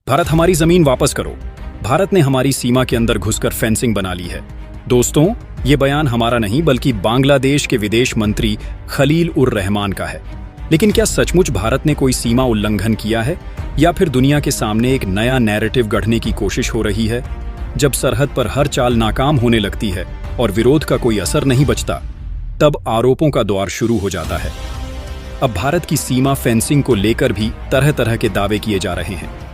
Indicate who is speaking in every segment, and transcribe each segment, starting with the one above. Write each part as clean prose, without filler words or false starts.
Speaker 1: भारत हमारी जमीन वापस करो। भारत ने हमारी सीमा के अंदर घुसकर फेंसिंग बना ली है। दोस्तों, ये बयान हमारा नहीं बल्कि बांग्लादेश के विदेश मंत्री खलील उर रहमान का है। लेकिन क्या सचमुच भारत ने कोई सीमा उल्लंघन किया है या फिर दुनिया के सामने एक नया नैरेटिव गढ़ने की कोशिश हो रही है? जब सरहद पर हर चाल नाकाम होने लगती है और विरोध का कोई असर नहीं बचता, तब आरोपों का दौर शुरू हो जाता है। अब भारत की सीमा फेंसिंग को लेकर भी तरह तरह के दावे किए जा रहे हैं।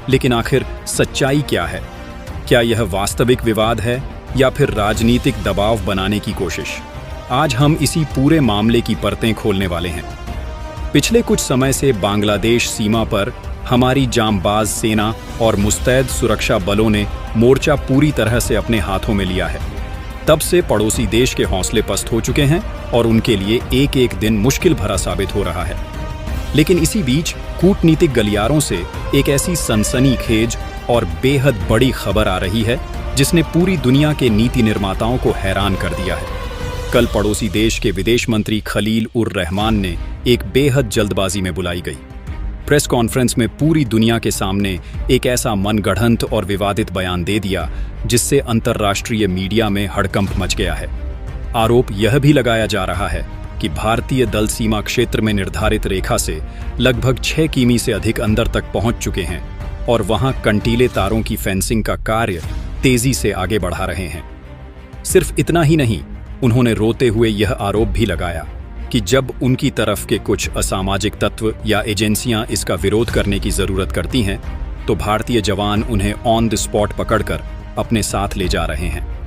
Speaker 1: लेकिन आखिर सच्चाई क्या है? क्या यह वास्तविक विवाद है या फिर राजनीतिक दबाव बनाने की कोशिश? आज हम इसी पूरे मामले की परतें खोलने वाले हैं। पिछले कुछ समय से बांग्लादेश सीमा पर हमारी जांबाज सेना और मुस्तैद सुरक्षा बलों ने मोर्चा पूरी तरह से अपने हाथों में लिया है। तब से पड़ोसी देश के हौसले पस्त हो चुके हैं और उनके लिए एक एक दिन मुश्किल भरा साबित हो रहा है। लेकिन इसी बीच कूटनीतिक गलियारों से एक ऐसी सनसनीखेज और बेहद बड़ी खबर आ रही है जिसने पूरी दुनिया के नीति निर्माताओं को हैरान कर दिया है। कल पड़ोसी देश के विदेश मंत्री खलील उर रहमान ने एक बेहद जल्दबाजी में बुलाई गई प्रेस कॉन्फ्रेंस में पूरी दुनिया के सामने एक ऐसा मनगढ़ंत और विवादित बयान दे दिया जिससे अंतर्राष्ट्रीय मीडिया में हड़कंप मच गया है। आरोप यह भी लगाया जा रहा है कि भारतीय दल सीमा क्षेत्र में निर्धारित रेखा से लगभग 6 किमी से अधिक अंदर तक पहुंच चुके हैं और वहां कंटीले तारों की फेंसिंग का कार्य तेजी से आगे बढ़ा रहे हैं। सिर्फ इतना ही नहीं, उन्होंने रोते हुए यह आरोप भी लगाया कि जब उनकी तरफ के कुछ असामाजिक तत्व या एजेंसियां इसका विरोध करने की जरूरत करती हैं, तो भारतीय जवान उन्हें ऑन द स्पॉट पकड़कर अपने साथ ले जा रहे हैं।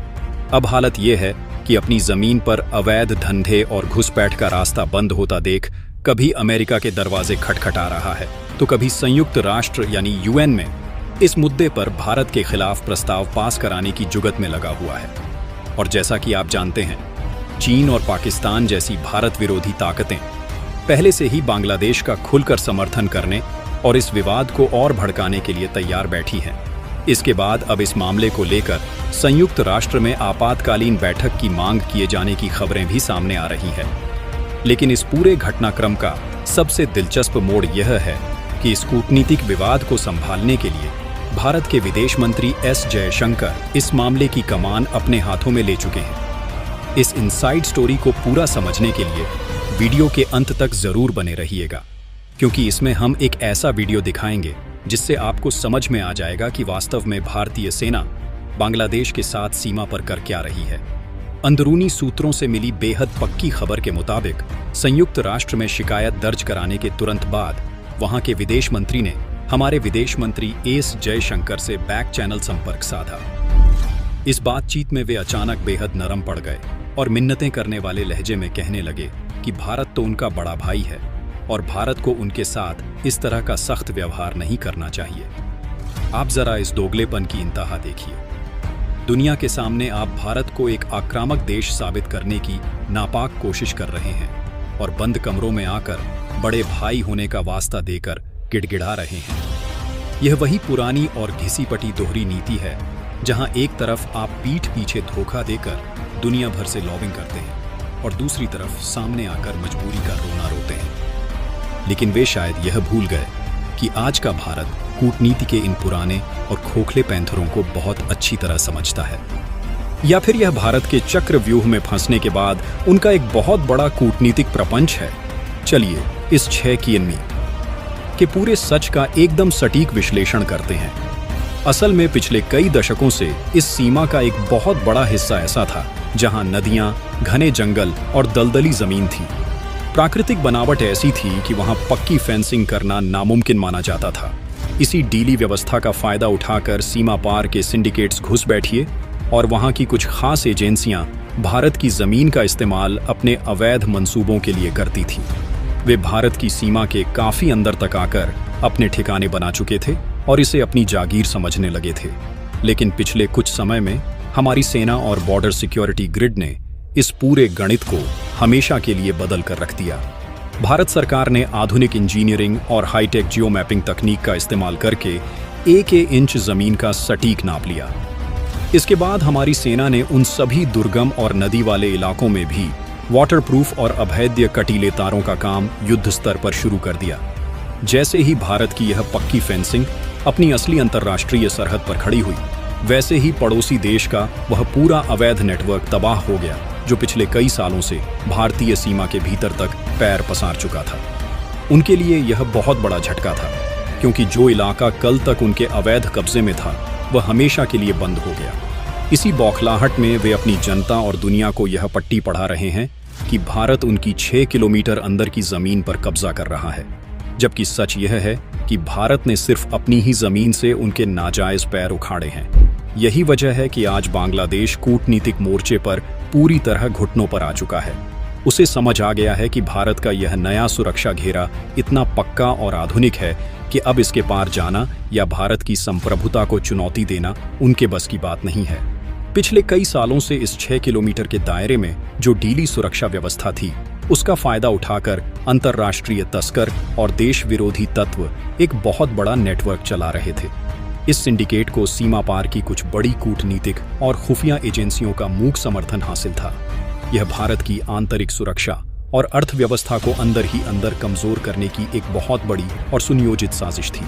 Speaker 1: अब हालत यह है कि अपनी जमीन पर अवैध धंधे और घुसपैठ का रास्ता बंद होता देख कभी अमेरिका के दरवाजे खटखटा रहा है, तो कभी संयुक्त राष्ट्र यानी यूएन में इस मुद्दे पर भारत के खिलाफ प्रस्ताव पास कराने की जुगत में लगा हुआ है। और जैसा कि आप जानते हैं, चीन और पाकिस्तान जैसी भारत विरोधी ताकतें पहले से ही बांग्लादेश का खुलकर समर्थन करने और इस विवाद को और भड़काने के लिए तैयार बैठी हैं। इसके बाद अब इस मामले को लेकर संयुक्त राष्ट्र में आपातकालीन बैठक की मांग किए जाने की खबरें भी सामने आ रही हैं। लेकिन इस पूरे घटनाक्रम का सबसे दिलचस्प मोड़ यह है कि इस कूटनीतिक विवाद को संभालने के लिए भारत के विदेश मंत्री एस जयशंकर इस मामले की कमान अपने हाथों में ले चुके हैं। इस इनसाइड स्टोरी को पूरा समझने के लिए वीडियो के अंत तक जरूर बने रहिएगा, क्योंकि इसमें हम एक ऐसा वीडियो दिखाएंगे जिससे आपको समझ में आ जाएगा कि वास्तव में भारतीय सेना बांग्लादेश के साथ सीमा पर कर क्या रही है। अंदरूनी सूत्रों से मिली बेहद पक्की खबर के मुताबिक संयुक्त राष्ट्र में शिकायत दर्ज कराने के तुरंत बाद वहां के विदेश मंत्री ने हमारे विदेश मंत्री एस जयशंकर से बैक चैनल संपर्क साधा। इस बातचीत में वे अचानक बेहद नरम पड़ गए और मिन्नतें करने वाले लहजे में कहने लगे कि भारत तो उनका बड़ा भाई है और भारत को उनके साथ इस तरह का सख्त व्यवहार नहीं करना चाहिए। आप जरा इस दोगलेपन की इंतहा देखिए। दुनिया के सामने आप भारत को एक आक्रामक देश साबित करने की नापाक कोशिश कर रहे हैं और बंद कमरों में आकर बड़े भाई होने का वास्ता देकर गिड़गिड़ा रहे हैं। यह वही पुरानी और घिसी-पटी दोहरी नीति है जहां एक तरफ आप पीठ पीछे धोखा देकर दुनिया भर से लॉबिंग करते हैं और दूसरी तरफ सामने आकर मजबूरी का रोना रोते हैं। लेकिन वे शायद यह भूल गए कि आज का भारत कूटनीति के इन पुराने और खोखले पैंथरों को बहुत अच्छी तरह समझता है। या फिर यह भारत के चक्रव्यूह में फंसने के बाद उनका एक बहुत बड़ा कूटनीतिक प्रपंच है। चलिए इस 6 किमी के पूरे सच का एकदम सटीक विश्लेषण करते हैं। असल में पिछले कई दशकों से इस सीमा का एक बहुत बड़ा हिस्सा ऐसा था जहां नदियां, घने जंगल और दलदली जमीन थी। प्राकृतिक बनावट ऐसी थी कि वहां पक्की फेंसिंग करना नामुमकिन माना जाता था। इसी डीली व्यवस्था का फायदा उठाकर सीमा पार के सिंडिकेट्स घुस बैठिए और वहां की कुछ खास एजेंसियां भारत की जमीन का इस्तेमाल अपने अवैध मंसूबों के लिए करती थीं। वे भारत की सीमा के काफी अंदर तक आकर अपने ठिकाने बना चुके थे और इसे अपनी जागीर समझने लगे थे। लेकिन पिछले कुछ समय में हमारी सेना और बॉर्डर सिक्योरिटी ग्रिड ने इस पूरे गणित को हमेशा के लिए बदल कर रख दिया। भारत सरकार ने आधुनिक इंजीनियरिंग और हाईटेक जियो मैपिंग तकनीक का इस्तेमाल करके एक इंच जमीन का सटीक नाप लिया। इसके बाद हमारी सेना ने उन सभी दुर्गम और नदी वाले इलाकों में भी वाटरप्रूफ और अभेद्य कटीले तारों का काम युद्ध स्तर पर शुरू कर दिया। जैसे ही भारत की यह पक्की फेंसिंग अपनी असली अंतर्राष्ट्रीय सरहद पर खड़ी हुई, वैसे ही पड़ोसी देश का वह पूरा अवैध नेटवर्क तबाह हो गया जो पिछले कई सालों से भारतीय सीमा के भीतर तक पैर पसार चुका था। उनके लिए यह बहुत बड़ा झटका था, क्योंकि जो इलाका कल तक उनके अवैध कब्जे में था वह हमेशा के लिए बंद हो गया। इसी बौखलाहट में वे अपनी जनता और दुनिया को यह पट्टी पढ़ा रहे हैं कि भारत उनकी 6 किलोमीटर अंदर की जमीन पर कब्जा कर रहा है, जबकि सच यह है कि भारत ने सिर्फ अपनी ही जमीन से उनके नाजायज पैर उखाड़े हैं। यही वजह है कि आज बांग्लादेश कूटनीतिक मोर्चे पर पूरी तरह घुटनों पर आ चुका है। उसे समझ आ गया है कि भारत का यह नया सुरक्षा घेरा इतना पक्का और आधुनिक है कि अब इसके पार जाना या भारत की संप्रभुता को चुनौती देना उनके बस की बात नहीं है। पिछले कई सालों से इस 6 किलोमीटर के दायरे में जो ढीली सुरक्षा व्यवस्था थी, उसका फायदा उठाकर अंतर्राष्ट्रीय तस्कर और देश विरोधी तत्व एक बहुत बड़ा नेटवर्क चला रहे थे। इस सिंडिकेट को सीमा पार की कुछ बड़ी कूटनीतिक और खुफिया एजेंसियों का मूक समर्थन हासिल था। यह भारत की आंतरिक सुरक्षा और अर्थव्यवस्था को अंदर ही अंदर कमजोर करने की एक बहुत बड़ी और सुनियोजित साजिश थी।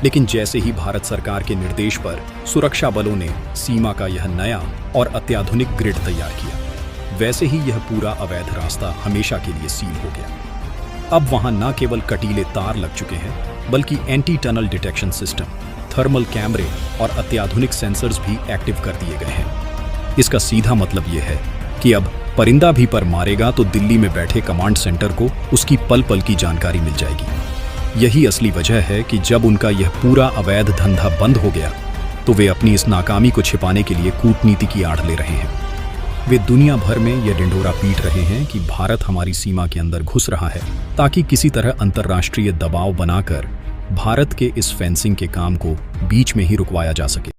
Speaker 1: लेकिन जैसे ही भारत सरकार के निर्देश पर सुरक्षा बलों ने सीमा का यह नया और अत्याधुनिक ग्रिड तैयार किया, वैसे ही यह पूरा अवैध रास्ता हमेशा के लिए सील हो गया। अब वहां न केवल कटीले तार लग चुके हैं, बल्कि anti tunnel detection system, thermal कैमरे और अत्याधुनिक सेंसर्स भी एक्टिव कर दिए गए हैं। इसका सीधा मतलब यह है कि अब परिंदा भी पर मारेगा तो दिल्ली में बैठे कमांड सेंटर को उसकी पल पल की जानकारी मिल जाएगी। यही असली वजह है कि जब उनका यह पूरा अवैध धंधा बंद हो गया तो वे अपनी इस नाकामी को छिपाने के लिए कूटनीति की आड़ ले रहे हैं। वे दुनिया भर में यह ढिंढोरा पीट रहे हैं कि भारत हमारी सीमा के अंदर घुस रहा है, ताकि किसी तरह अंतर्राष्ट्रीय दबाव बनाकर भारत के इस फेंसिंग के काम को बीच में ही रुकवाया जा सके।